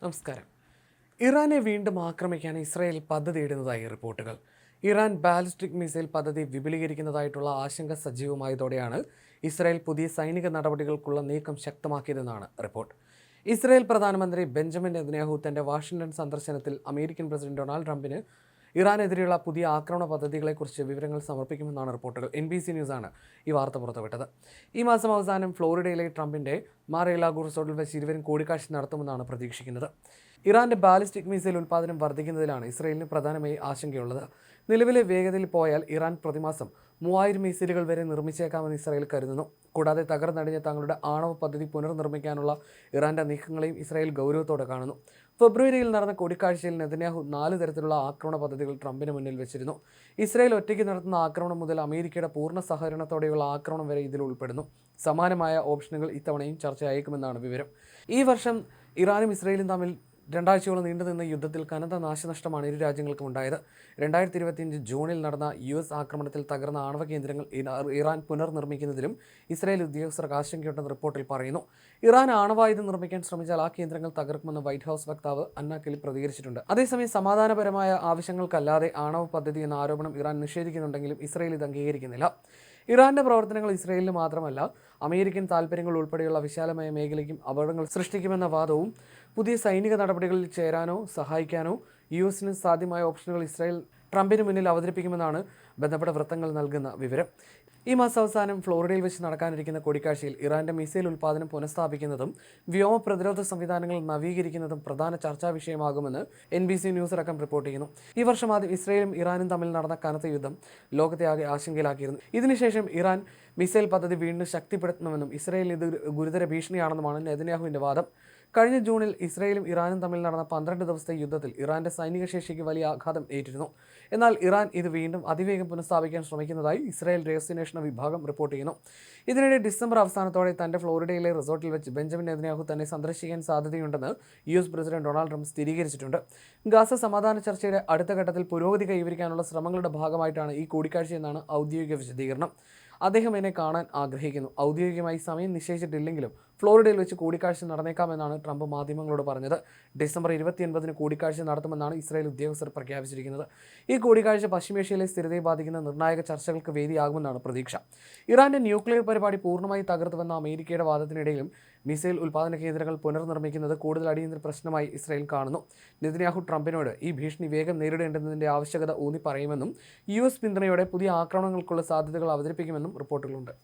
നമസ്കാരം. ഇറാനെ വീണ്ടും ആക്രമിക്കാൻ ഇസ്രായേൽ പദ്ധതിയിടുന്നതായി റിപ്പോർട്ടുകൾ. ഇറാൻ ബാലിസ്റ്റിക് മിസൈൽ പദ്ധതി വിപുലീകരിക്കുന്നതായിട്ടുള്ള ആശങ്ക സജീവമായതോടെയാണ് ഇസ്രായേൽ പുതിയ സൈനിക നടപടികൾക്കുള്ള നീക്കം ശക്തമാക്കിയതെന്നാണ് റിപ്പോർട്ട്. ഇസ്രായേൽ പ്രധാനമന്ത്രി ബെഞ്ചമിൻ നെതന്യാഹു തന്റെ വാഷിംഗ്ടൺ സന്ദർശനത്തിൽ അമേരിക്കൻ പ്രസിഡന്റ് ഡൊണാൾഡ് ട്രംപിന് ഇറാനെതിരെയുള്ള പുതിയ ആക്രമണ പദ്ധതികളെക്കുറിച്ച് വിവരങ്ങൾ സമർപ്പിക്കുമെന്നാണ് റിപ്പോർട്ടുകൾ. NBC ന്യൂസാണ് ഈ വാർത്ത പുറത്തുവിട്ടത്. ഈ മാസം അവസാനം ഫ്ലോറിഡയിലെ ട്രംപിന്റെ മാർ-എ-ലാഗോ റിസോർട്ടിൽ വെച്ച് ഇരുവരും കൂടിക്കാഴ്ച നടത്തുമെന്നാണ് പ്രതീക്ഷിക്കുന്നത്. ഇറാന്റെ ബാലിസ്റ്റിക് മിസൈൽ ഉൽപ്പാദനം വർദ്ധിക്കുന്നതിലാണ് ഇസ്രായേലിന് പ്രധാനമായി ആശങ്കയുള്ളത്. നിലവിലെ വേഗതയിൽ പോയാൽ ഇറാൻ പ്രതിമാസം 3000 മിസൈലുകൾ വരെ നിർമ്മിച്ചേക്കാമെന്ന് ഇസ്രായേൽ കരുതുന്നു. കൂടാതെ തകർന്നടിഞ്ഞ തങ്ങളുടെ ആണവ പദ്ധതി പുനർനിർമ്മിക്കാനുള്ള ഇറാന്റെ നീക്കങ്ങളെയും ഇസ്രായേൽ ഗൗരവത്തോടെ കാണുന്നു. ഫെബ്രുവരിയിൽ നടന്ന കൂടിക്കാഴ്ചയിൽ നെതന്യാഹു 4 തരത്തിലുള്ള ആക്രമണ പദ്ധതികൾ ട്രംപിന് മുന്നിൽ വെച്ചിരുന്നു. ഇസ്രായേൽ ഒറ്റയ്ക്ക് നടത്തുന്ന ആക്രമണം മുതൽ അമേരിക്കയുടെ പൂർണ്ണ സഹകരണത്തോടെയുള്ള ആക്രമണം വരെ ഇതിൽ ഉൾപ്പെടുന്നു. സമാനമായ ഓപ്ഷനുകൾ ഇത്തവണയും ചർച്ചയായേക്കുമെന്നാണ് വിവരം. ഈ വർഷം ഇറാനും ഇസ്രായേലും തമ്മിൽ 2 ആഴ്ചയോളം നീണ്ടുനിന്ന യുദ്ധത്തിൽ കനത്ത നാശനഷ്ടമാണ് ഇരു രാജ്യങ്ങൾക്കും ഉണ്ടായത്. 2025 ജൂണിൽ നടന്ന US ആക്രമണത്തിൽ തകർന്ന ആണവ കേന്ദ്രങ്ങൾ ഇറാൻ പുനർനിർമ്മിക്കുന്നതിലും ഇസ്രായേൽ ഉദ്യോഗസ്ഥർക്ക് ആശങ്കയുണ്ടെന്ന് റിപ്പോർട്ടിൽ പറയുന്നു. ഇറാൻ ആണവായുധം നിർമ്മിക്കാൻ ശ്രമിച്ചാൽ ആ കേന്ദ്രങ്ങൾ തകർക്കുമെന്ന് വൈറ്റ് ഹൗസ് വക്താവ് അന്ന കെലി പ്രതികരിച്ചിട്ടുണ്ട്. അതേസമയം സമാധാനപരമായ ആവശ്യങ്ങൾക്കല്ലാതെ ആണവ പദ്ധതി എന്ന ആരോപണം ഇറാൻ നിഷേധിക്കുന്നുണ്ടെങ്കിലും ഇസ്രായേൽ ഇത് അംഗീകരിക്കുന്നില്ല. ഇറാന്റെ പ്രവർത്തനങ്ങൾ ഇസ്രായേലിന് മാത്രമല്ല അമേരിക്കൻ താൽപ്പര്യങ്ങൾ ഉൾപ്പെടെയുള്ള വിശാലമായ മേഖലയ്ക്കും അപകടങ്ങൾ സൃഷ്ടിക്കുമെന്ന വാദവും പുതിയ സൈനിക നടപടികളിൽ ചേരാനോ സഹായിക്കാനോ US സാധ്യമായ ഓപ്ഷനുകൾ ഇസ്രായേൽ ട്രംപിന് മുന്നിൽ അവതരിപ്പിക്കുമെന്നാണ് ബന്ധപ്പെട്ട വൃത്തങ്ങൾ നൽകുന്ന വിവരം. ഈ മാസം അവസാനം ഫ്ലോറിഡയിൽ വെച്ച് നടക്കാനിരിക്കുന്ന കൂടിക്കാഴ്ചയിൽ ഇറാന്റെ മിസൈൽ ഉൽപ്പാദനം പുനഃസ്ഥാപിക്കുന്നതും വ്യോമ പ്രതിരോധ സംവിധാനങ്ങൾ നവീകരിക്കുന്നതും പ്രധാന ചർച്ചാ വിഷയമാകുമെന്ന് NBC ന്യൂസ് അടക്കം റിപ്പോർട്ട് ചെയ്യുന്നു. ഈ വർഷം ആദ്യം ഇസ്രായേലും ഇറാനും തമ്മിൽ നടന്ന കനത്ത യുദ്ധം ലോകത്തെ ആകെ ആശങ്കയിലാക്കിയിരുന്നു. ഇതിനുശേഷം ഇറാൻ മിസൈൽ പദ്ധതി വീണ്ടും ശക്തിപ്പെടുത്തണമെന്നും ഇസ്രായേലിന് ഇത് ഗുരുതര ഭീഷണിയാണെന്നുമാണ് നെതന്യാഹുവിന്റെ വാദം. കഴിഞ്ഞ ജൂണിൽ ഇസ്രായേലും ഇറാനും തമ്മിൽ നടന്ന 12 ദിവസത്തെ യുദ്ധത്തിൽ ഇറാന്റെ സൈനിക ശേഷിക്ക് വലിയ ആഘാതം ഏറ്റിരുന്നു. എന്നാൽ ഇറാൻ ഇത് വീണ്ടും അതിവേഗം പുനഃസ്ഥാപിക്കാൻ ശ്രമിക്കുന്നതായി ഇസ്രായേൽ രഹസ്യാന്വേഷണ വിഭാഗം റിപ്പോർട്ട് ചെയ്യുന്നു. ഇതിനിടെ ഡിസംബർ അവസാനത്തോടെ തന്റെ ഫ്ലോറിഡയിലെ റിസോർട്ടിൽ വെച്ച് ബെഞ്ചമിൻ നെതന്യാഹു തന്നെ സന്ദർശിക്കാൻ സാധ്യതയുണ്ടെന്ന് US പ്രസിഡന്റ് ഡൊണാൾഡ് ട്രംപ് സ്ഥിരീകരിച്ചിട്ടുണ്ട്. ഗാസ സമാധാന ചർച്ചയുടെ അടുത്ത ഘട്ടത്തിൽ പുരോഗതി കൈവരിക്കാനുള്ള ശ്രമങ്ങളുടെ ഭാഗമായിട്ടാണ് ഈ കൂടിക്കാഴ്ചയെന്നാണ് ഔദ്യോഗിക വിശദീകരണം. അദ്ദേഹം എന്നെ കാണാൻ ആഗ്രഹിക്കുന്നു. ഔദ്യോഗികമായി സമയം നിശ്ചയിച്ചിട്ടില്ലെങ്കിലും ഫ്ലോറിഡയിൽ വെച്ച് കൂടിക്കാഴ്ച നടന്നേക്കാമെന്നാണ് ട്രംപ് മാധ്യമങ്ങളോട് പറഞ്ഞത്. ഡിസംബർ 29 കൂടിക്കാഴ്ച നടത്തുമെന്നാണ് ഇസ്രായേൽ ഉദ്യോഗസ്ഥർ പ്രഖ്യാപിച്ചിരിക്കുന്നത്. ഈ കൂടിക്കാഴ്ച പശ്ചിമേഷ്യയിലെ സ്ഥിരതയെ ബാധിക്കുന്ന നിർണായക ചർച്ചകൾക്ക് വേദിയാകുമെന്നാണ് പ്രതീക്ഷ. ഇറാന്റെ ന്യൂക്ലിയർ പരിപാടി പൂർണ്ണമായി തകർത്തുവെന്ന അമേരിക്കയുടെ വാദത്തിനിടയിലും മിസൈൽ ഉൽപ്പാദന കേന്ദ്രങ്ങൾ പുനർനിർമ്മിക്കുന്നത് കൂടുതൽ അടിയന്തര പ്രശ്നമായി ഇസ്രായേൽ കാണുന്നു. നെതന്യാഹു ട്രംപിനോട് ഈ ഭീഷണി വേഗം നേരിടേണ്ടതിന്റെ ആവശ്യകത ഊന്നി പറയുമെന്നും US പിന്തുണയോടെ പുതിയ ആക്രമണങ്ങൾക്കുള്ള സാധ്യതകൾ അവതരിപ്പിക്കുമെന്നും റിപ്പോർട്ടുകളുണ്ട്.